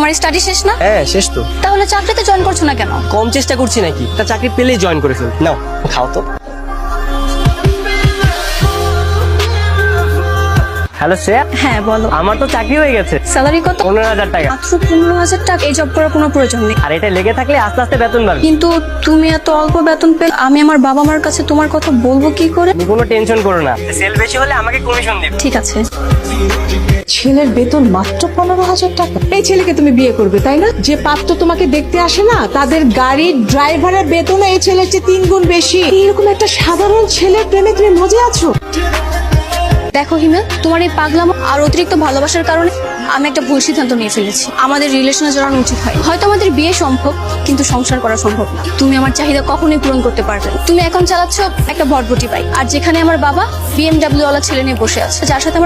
তোমার স্টাডি শেষ না? হ্যাঁ শেষ তো। তাহলে চাকরিতে জয়েন করছো না কেন? কম চেষ্টা করছি নাকি? তা চাকরি পেলেই জয়েন করে ফেল। নাও খাও তো। হ্যালো শ্রেয়া। হ্যাঁ বলো। আমার তো চাকরি হয়ে গেছে। স্যালারি কত? 15,000 টাকা। মাত্র 15,000 টাকা? এই জব করার কোনো প্রয়োজন নেই। আর এটা লেগে থাকলে আস্তে আস্তে বেতন বাড়বে। কিন্তু তুমি এত অল্প বেতন পেলে আমি আমার বাবা মার কাছে তোমার কথা বলবো কি করে? তুমি কোনো টেনশন করো না, সেল বেশি হলে আমাকে কমিশন দিবে। ঠিক আছে। ছেলের বেতন মাত্র 15,000 টাকা। এই ছেলেকে তুমি বিয়ে করবে তাই না? যে পাত্র তোমাকে দেখতে আসে না, তাদের গাড়ির ড্রাইভারের বেতন এই ছেলের চেয়ে 3 গুণ বেশি। এরকম একটা সাধারণ ছেলের প্রেমে তুমি মজে আছো? দেখো হিমেল, তোমার এই পাগলাম আর অতিরিক্ত ভালোবাসার কারণে আমি একটা ভুল সিদ্ধান্ত নিয়ে ফেলেছি। আমাদের রিলেশনে জড়ানো উচিত হয়। হয়তো আমাদের বিয়ে সম্ভব, কিন্তু সংসার করা সম্ভব না। তুমি আমার চাহিদা কখনোই পূরণ করতে পারবে না। তুমি এখন চালাচ্ছ একটা ভটভটি বাইক, আর যেখানে আমার বাবা BMW ওয়ালা ছেলে নিয়ে বসে আছে, যার সাথে আমার